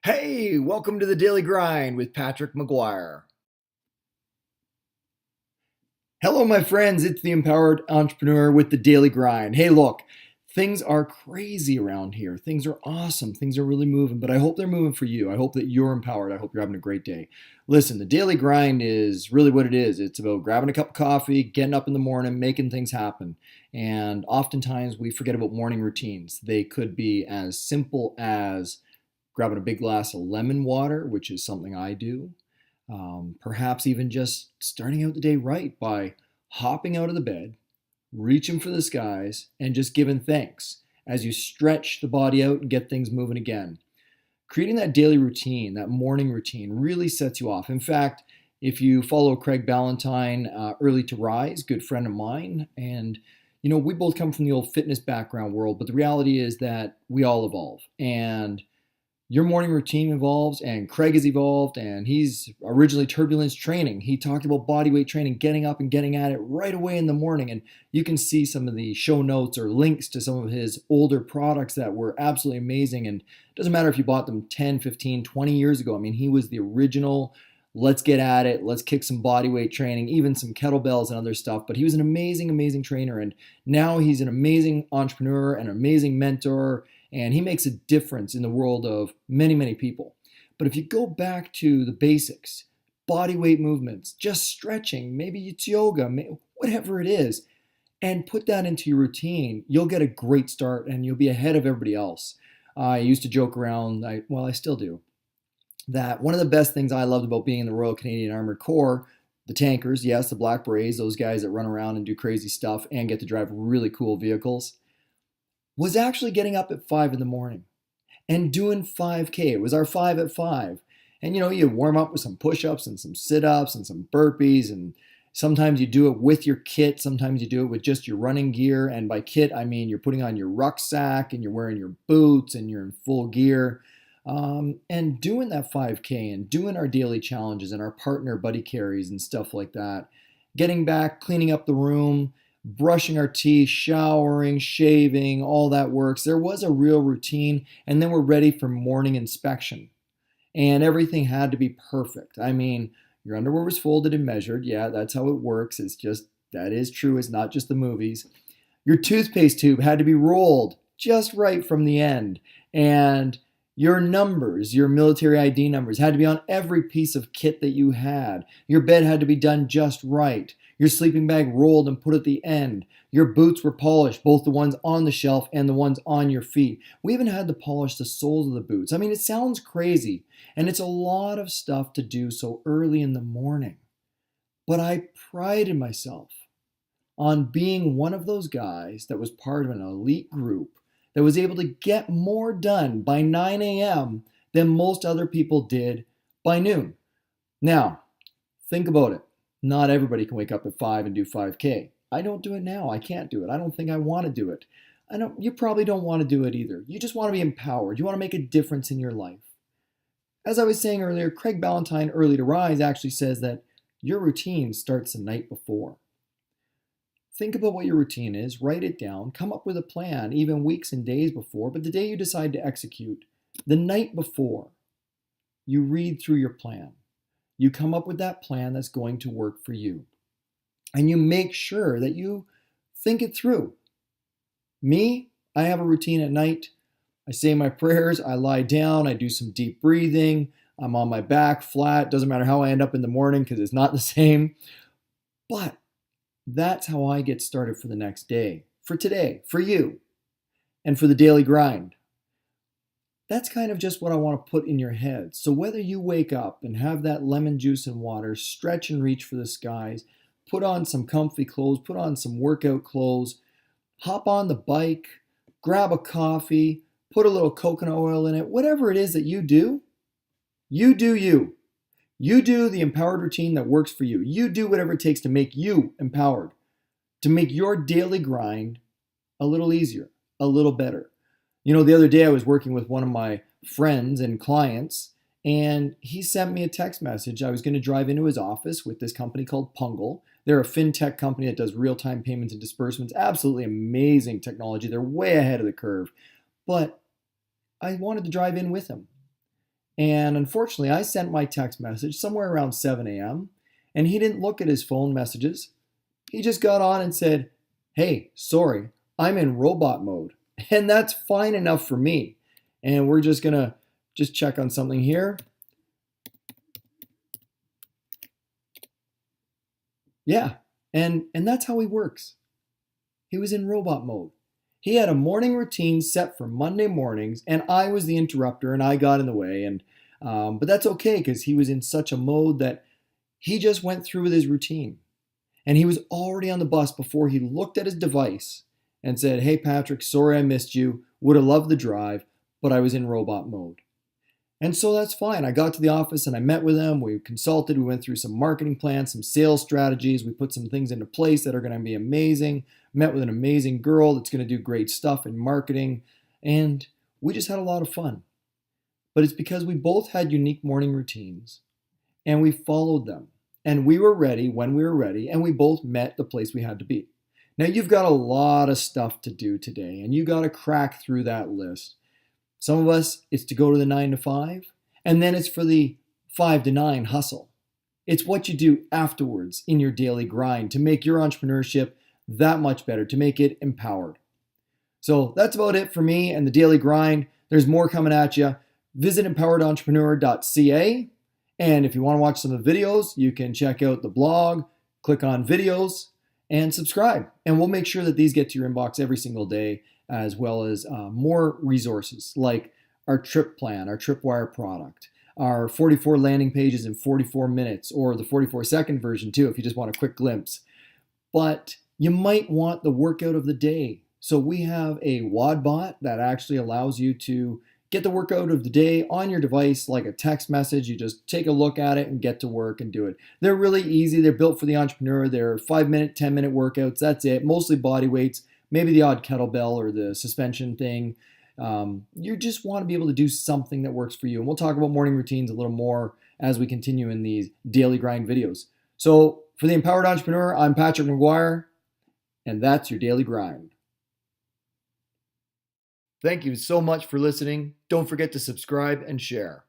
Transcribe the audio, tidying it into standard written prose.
Hey, welcome to the Daily Grind with Patrick McGuire. Hello, my friends. It's the Empowered Entrepreneur with the Daily Grind. Hey, look, things are crazy around here. Things are awesome. Things are really moving, but I hope they're moving for you. I hope that you're empowered. I hope you're having a great day. Listen, the Daily Grind is really what it is. It's about grabbing a cup of coffee, getting up in the morning, making things happen. And oftentimes we forget about morning routines. They could be as simple as grabbing a big glass of lemon water, which is something I do. Perhaps even just starting out the day right by hopping out of the bed, reaching for the skies, and just giving thanks as you stretch the body out and get things moving again. Creating that daily routine, that morning routine, really sets you off. In fact, if you follow Craig Ballantyne, Early to Rise, good friend of mine, and we both come from the old fitness background world, but the reality is that we all evolve. And your morning routine evolves, and Craig has evolved, and he's originally Turbulence Training. He talked about bodyweight training, getting up and getting at it right away in the morning. And you can see some of the show notes or links to some of his older products that were absolutely amazing. And it doesn't matter if you bought them 10, 15, 20 years ago. I mean, he was the original, let's get at it, let's kick some bodyweight training, even some kettlebells and other stuff. But he was an amazing, amazing trainer. And now he's an amazing entrepreneur, an amazing mentor, and he makes a difference in the world of many, many people. But if you go back to the basics, body weight movements, just stretching, maybe it's yoga, whatever it is, and put that into your routine, you'll get a great start and you'll be ahead of everybody else. I used to joke around, I still do, that one of the best things I loved about being in the Royal Canadian Armoured Corps, the tankers, yes, the Black Berets, those guys that run around and do crazy stuff and get to drive really cool vehicles, was actually getting up at 5 in the morning and doing 5K. It was our 5 at 5. And you warm up with some push-ups and some sit-ups and some burpees, and sometimes you do it with your kit, sometimes you do it with just your running gear. And by kit, I mean you're putting on your rucksack and you're wearing your boots and you're in full gear. And doing that 5K and doing our daily challenges and our partner buddy carries and stuff like that. Getting back, cleaning up the room, brushing our teeth, showering, shaving, all that works. There was a real routine, and then we're ready for morning inspection. And everything had to be perfect. I mean, your underwear was folded and measured. Yeah, that's how it works. That is true. It's not just the movies. Your toothpaste tube had to be rolled just right from the end. And your numbers, your military ID numbers, had to be on every piece of kit that you had. Your bed had to be done just right. Your sleeping bag rolled and put at the end. Your boots were polished, both the ones on the shelf and the ones on your feet. We even had to polish the soles of the boots. I mean, it sounds crazy, and it's a lot of stuff to do so early in the morning. But I prided myself on being one of those guys that was part of an elite group that was able to get more done by 9 a.m. than most other people did by noon. Now, think about it. Not everybody can wake up at 5 and do 5K. I don't do it now. I can't do it. I don't think I want to do it. You probably don't want to do it either. You just want to be empowered. You want to make a difference in your life. As I was saying earlier, Craig Ballantyne, Early to Rise, actually says that your routine starts the night before. Think about what your routine is, write it down, come up with a plan, even weeks and days before, but the day you decide to execute, the night before, you read through your plan. You come up with that plan that's going to work for you. And you make sure that you think it through. Me, I have a routine at night. I say my prayers, I lie down, I do some deep breathing, I'm on my back flat. Doesn't matter how I end up in the morning because it's not the same. But that's how I get started for the next day, for today, for you, and for the daily grind. That's kind of just what I want to put in your head. So whether you wake up and have that lemon juice and water, stretch and reach for the skies, put on some comfy clothes, put on some workout clothes, hop on the bike, grab a coffee, put a little coconut oil in it, whatever it is that you do, you do you. You do the empowered routine that works for you. You do whatever it takes to make you empowered, to make your daily grind a little easier, a little better. The other day I was working with one of my friends and clients, and he sent me a text message. I was going to drive into his office with this company called Pungle. They're a fintech company that does real-time payments and disbursements. Absolutely amazing technology. They're way ahead of the curve. But I wanted to drive in with him. And unfortunately, I sent my text message somewhere around 7 a.m. and he didn't look at his phone messages. He just got on and said, "Hey, sorry, I'm in robot mode." And that's fine enough for me. And we're just gonna just check on something here. Yeah, and that's how he works. He was in robot mode. He had a morning routine set for Monday mornings, and I was the interrupter, and I got in the way. And but that's okay because he was in such a mode that he just went through with his routine, and he was already on the bus before he looked at his device and said, "Hey Patrick, sorry I missed you. Would have loved the drive, but I was in robot mode." And so that's fine. I got to the office and I met with him. We consulted. We went through some marketing plans, some sales strategies. We put some things into place that are going to be amazing. Met with an amazing girl that's going to do great stuff in marketing. And we just had a lot of fun. But it's because we both had unique morning routines and we followed them. And we were ready when we were ready. And we both met the place we had to be. Now you've got a lot of stuff to do today and you got to crack through that list. Some of us, it's to go to the 9 to 5, and then it's for the 5 to 9 hustle. It's what you do afterwards in your daily grind to make your entrepreneurship that much better, to make it empowered. So that's about it for me and the daily grind. There's more coming at you. Visit empoweredentrepreneur.ca. And if you want to watch some of the videos, you can check out the blog, click on videos, and subscribe. And we'll make sure that these get to your inbox every single day, as well as more resources like our trip plan, our tripwire product, our 44 landing pages in 44 minutes, or the 44-second version too, if you just want a quick glimpse. But you might want the workout of the day. So we have a WOD bot that actually allows you to get the workout of the day on your device like a text message. You just take a look at it and get to work and do it. They're really easy. They're built for the entrepreneur. They're 5-minute, 10-minute workouts. That's it. Mostly body weights. Maybe the odd kettlebell or the suspension thing. You just want to be able to do something that works for you. And we'll talk about morning routines a little more as we continue in these daily grind videos. So for the Empowered Entrepreneur, I'm Patrick McGuire, and that's your daily grind. Thank you so much for listening. Don't forget to subscribe and share.